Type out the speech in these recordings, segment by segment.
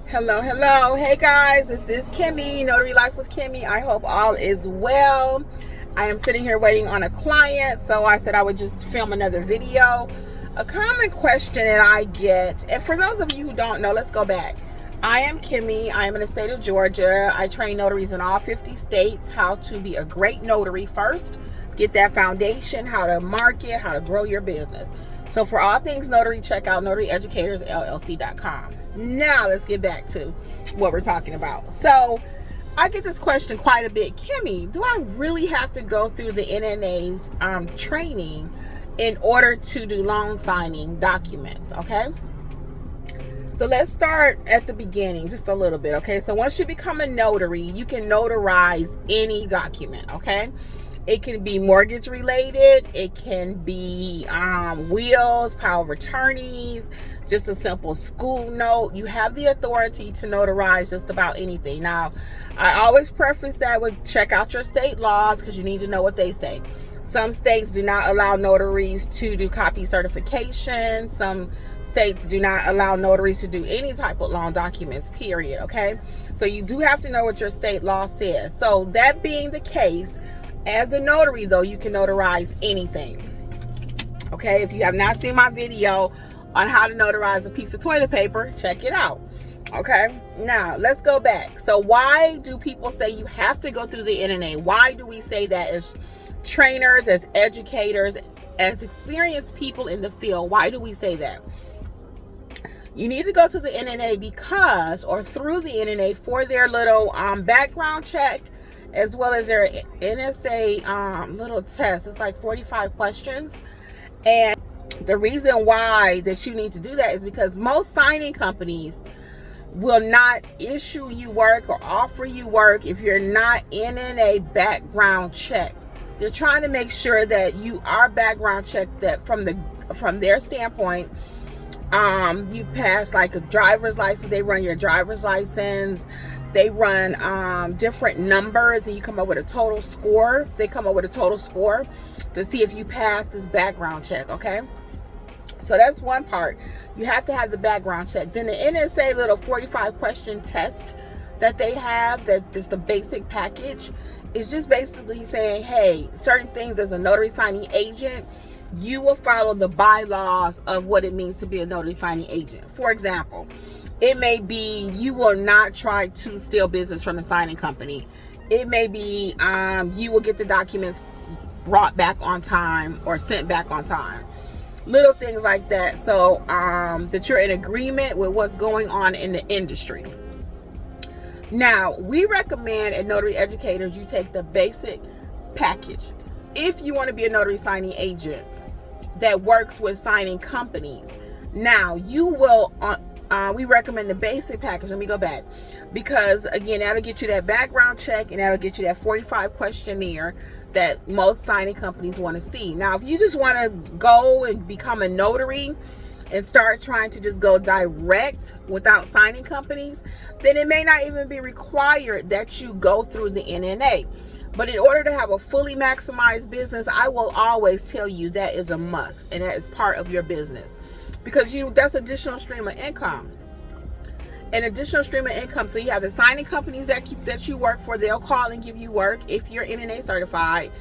Hello. Hey guys, this is Kimmy, Notary Life with Kimmy. I hope all is well. I am sitting here waiting on a client, so I said I would just film another video. A common question that I get, and for those of you who don't know, let's go back. I am Kimmy. I am in the state of Georgia. I train notaries in all 50 states how to be a great notary first, get that foundation, how to market, how to grow your business. So for all things notary, check out notaryeducatorsllc.com. Now let's get back to what we're talking about. So I get this question quite a bit. Kimmy, do I really have to go through the NNA's training in order to do loan signing documents? Okay. So let's start at the beginning just a little bit. Okay. So once you become a notary, you can notarize any document. Okay. It can be mortgage related. It can be wills, power of attorneys, just a simple school note. You have the authority to notarize just about anything. Now, I always preface that with check out your state laws because you need to know what they say. Some states do not allow notaries to do copy certification. Some states do not allow notaries to do any type of loan documents, period. Okay? So you do have to know what your state law says. So that being the case, as a notary, though, you can notarize anything. Okay, if you have not seen my video on how to notarize a piece of toilet paper, check it out. Okay, now let's go back. So why do people say you have to go through the NNA? Why do we say that as trainers, as educators, as experienced people in the field? Why do we say that? You need to go to the NNA because, or through the NNA for their little background check, as well as their NSA little test. It's like 45 questions. And the reason why that you need to do that is because most signing companies will not issue you work or offer you work if you're not in a background check. They're trying to make sure that you are background checked, that from their standpoint, you pass like a driver's license. They run your driver's license. They run different numbers and you come up with a total score. They come up with a total score to see if you pass this background check, okay? So that's one part. You have to have the background check. Then the NSA little 45 question test that they have, that is the basic package, is just basically saying, hey, certain things as a notary signing agent, you will follow the bylaws of what it means to be a notary signing agent. For example, it may be you will not try to steal business from the signing company. It may be you will get the documents brought back on time or sent back on time. Little things like that. So that you're in agreement with what's going on in the industry. Now, we recommend at Notary Educators you take the basic package. If you want to be a notary signing agent that works with signing companies, now you will... we recommend the basic package. Let me go back. Because, again, that'll get you that background check and that'll get you that 45 questionnaire that most signing companies want to see. Now, if you just want to go and become a notary and start trying to just go direct without signing companies, then it may not even be required that you go through the NNA. But in order to have a fully maximized business, I will always tell you that is a must and that is part of your business. Because that's additional stream of income. An additional stream of income. So you have the signing companies that you work for. They'll call and give you work if you're NNA certified.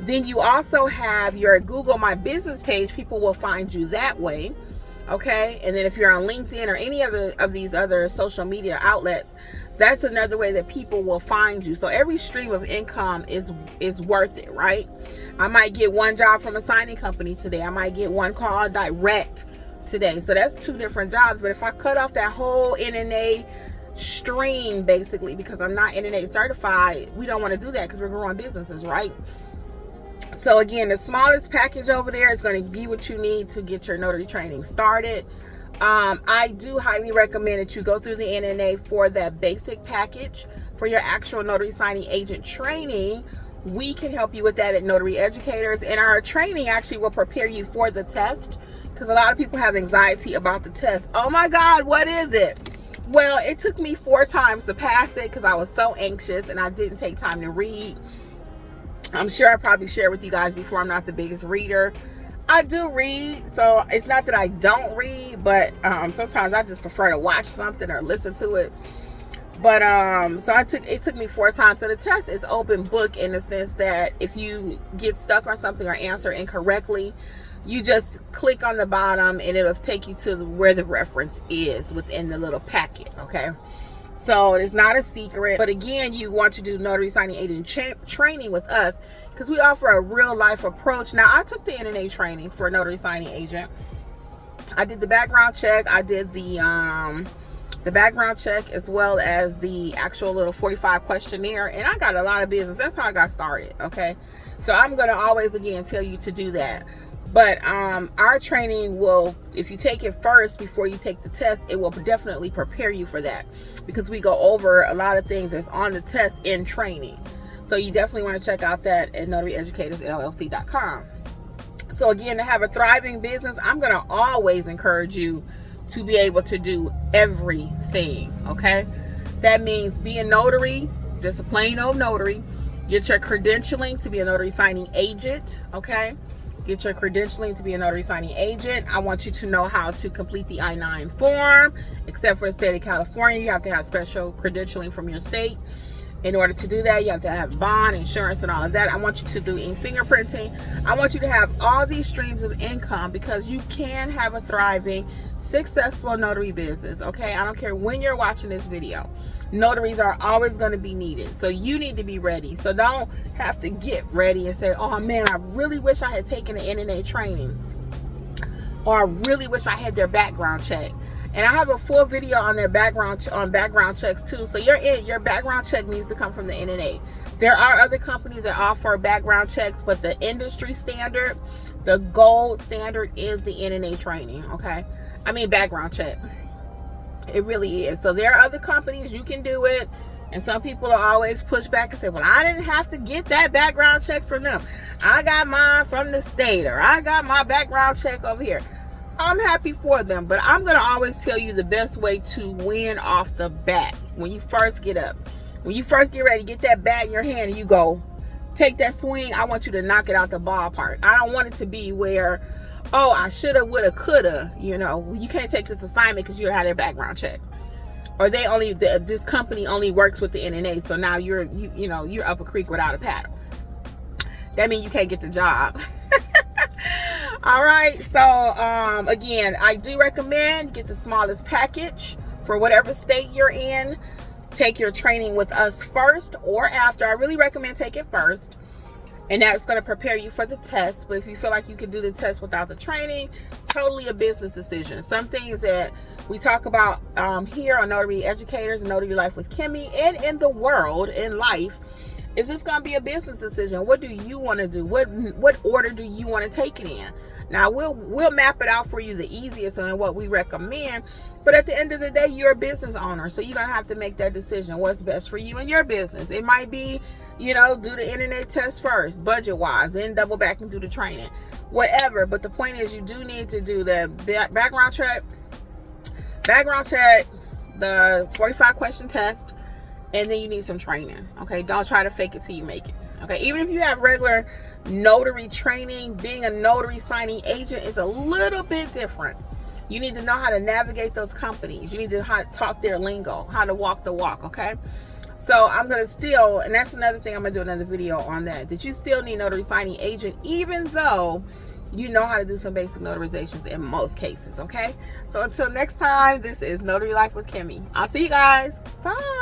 Then you also have your Google My Business page. People will find you that way. Okay. And then if you're on LinkedIn or any other of these other social media outlets, that's another way that people will find you. So every stream of income is worth it, right? I might get one job from a signing company today. I might get one call direct today. So that's two different jobs. But if I cut off that whole NNA stream, basically, because I'm not NNA certified, we don't want to do that because we're growing businesses, right? So again, the smallest package over there is going to be what you need to get your notary training started. I do highly recommend that you go through the NNA for that basic package. For your actual notary signing agent training, we can help you with that at Notary Educators, and our training actually will prepare you for the test, because a lot of people have anxiety about the test. Oh my God, what is it? Well, it took me 4 times to pass it because I was so anxious and I didn't take time to read. I'm sure I probably shared with you guys before, I'm not the biggest reader. I do read, so it's not that I don't read, but sometimes I just prefer to watch something or listen to it. But so it took me 4 times. So the test is open book in the sense that if you get stuck on something or answer incorrectly, you just click on the bottom and it'll take you to where the reference is within the little packet. Okay, so it's not a secret. But again, you want to do notary signing agent training with us because we offer a real life approach. Now, I took the NNA training for notary signing agent. I did the background check. I did the background check as well as the actual little 45 questionnaire, and I got a lot of business. That's how I got started. Okay, so I'm going to always again tell you to do that. But our training will, if you take it first before you take the test, it will definitely prepare you for that, because we go over a lot of things that's on the test in training. So you definitely want to check out that at notaryeducatorsllc.com. So again, to have a thriving business, I'm going to always encourage you to be able to do everything. Okay, that means be a notary, just a plain old notary. Get your credentialing to be a notary signing agent. Okay, get your credentialing to be a notary signing agent. I want you to know how to complete the I-9 form. Except for the state of California, you have to have special credentialing from your state. In order to do that, you have to have bond, insurance, and all of that. I want you to do fingerprinting. I want you to have all these streams of income, because you can have a thriving, successful notary business. Okay, I don't care when you're watching this video. Notaries are always going to be needed, so you need to be ready. So don't have to get ready and say, oh man, I really wish I had taken the NNA training, or I really wish I had their background check. And I have a full video on their background checks too. So your background check needs to come from the NNA. There are other companies that offer background checks, but the industry standard, the gold standard, is the NNA training. Okay, I mean background check. It really is. So there are other companies, you can do it. And some people will always push back and say, well, I didn't have to get that background check from them. I got mine from the state, or I got my background check over here. I'm happy for them, but I'm going to always tell you the best way to win off the bat. When you first get up, when you first get ready, get that bat in your hand and you go take that swing. I want you to knock it out the ballpark. I don't want it to be where, oh, I shoulda, woulda, coulda. You know, you can't take this assignment because you don't have their background check, or this company only works with the NNA. So now you're up a creek without a paddle. That means you can't get the job. All right, so again, I do recommend get the smallest package for whatever state you're in. Take your training with us first or after. I really recommend take it first, and that's going to prepare you for the test. But if you feel like you can do the test without the training, totally a business decision. Some things that we talk about here on Notary Educators and Notary Life with Kimmy, and in the world, in life, it's just going to be a business decision. What do you want to do? What order do you want to take it in? Now, we'll map it out for you the easiest and what we recommend. But at the end of the day, you're a business owner, so you're going to have to make that decision. What's best for you and your business? It might be, do the NNA test first, budget-wise, then double back and do the training. Whatever. But the point is, you do need to do the background check, the 45-question test, and then you need some training. Okay, don't try to fake it till you make it. Okay, even if you have regular notary training, being a notary signing agent is a little bit different. You need to know how to navigate those companies. You need to talk their lingo, how to walk the walk. Okay, so I'm gonna still, and that's another thing, I'm gonna do another video on that you still need notary signing agent, even though you know how to do some basic notarizations in most cases. Okay, so until next time, this is Notary Life with Kimmy. I'll see you guys. Bye.